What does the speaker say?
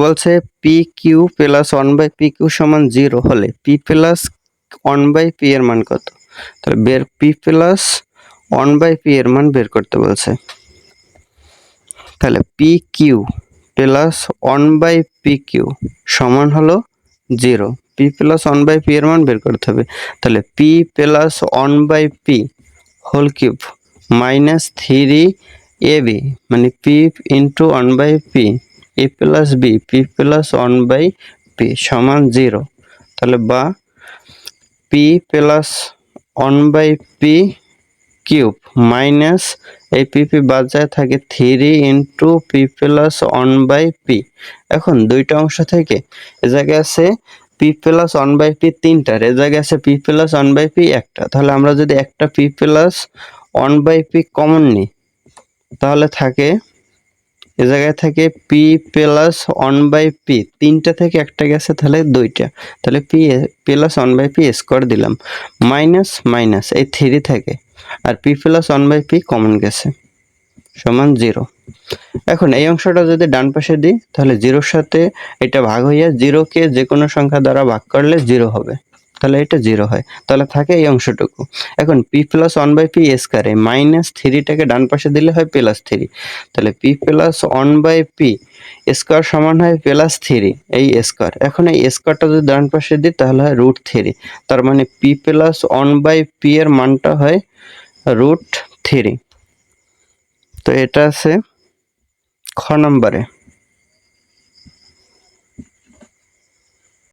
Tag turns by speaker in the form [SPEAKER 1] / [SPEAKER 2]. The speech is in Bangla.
[SPEAKER 1] বলছে P Q plus 1/p Q সমান 0 হলে পি প্লাস 1/p এর মান কত? তাহলে পি প্লাস 1/p এর মান বের করতে বলছে। তাহলে P Q plus 1/p Q সমান হলো 0। পি প্লাস 1/p এর মান বের করতে হবে। তাহলে p plus 1/p whole cube minus 3ab মানে p into 1/p a plus b p plus 1/p সমান 0। তাহলে বা p plus 1/p cube minus এই পি বাদ যায় থাকে 3 ইন্টু পি প্লাস 1/p। এখন দুইটা অংশ থেকে এ জায়গায় আছে পি প্লাস 1/p তিনটার, এ জায়গায় আছে পি প্লাস 1/p একটা। তাহলে আমরা যদি একটা পি প্লাস 1/p কমন নিই তাহলে থাকে এ জায়গায় থাকে পি প্লাস 1/p তিনটা থেকে একটা গেছে তাহলে দুইটা, তাহলে পি প্লাস 1/p স্কোয়ার দিলাম মাইনাস মাইনাস এই 3 থেকে আর পি প্লাস 1/p কমন গেছে সমান 0। এখন এই অংশটা যদি ডান পাশে দিই তাহলে 0-র সাথে এটা ভাগ হইয়া 0-কে যে কোনো সংখ্যা দ্বারা ভাগ করলে 0 হবে, তাহলে এটা 0 হয়। তাহলে থাকে এই অংশটুকু। এখন পি প্লাস 1/p স্কোয়ারে মাইনাস 3টাকে ডান পাশে দিলে হয় প্লাস 3। তাহলে পি প্লাস 1/p স্কোয়ার সমান হয় প্লাস 3 এই স্কোয়ার। এখন এই স্কোয়ারটা যদি ডান পাশে দিই তাহলে হয় √3। তার মানে পি প্লাস 1/p এর মানটা হয় √3। তো এটা আছে খ নম্বরে।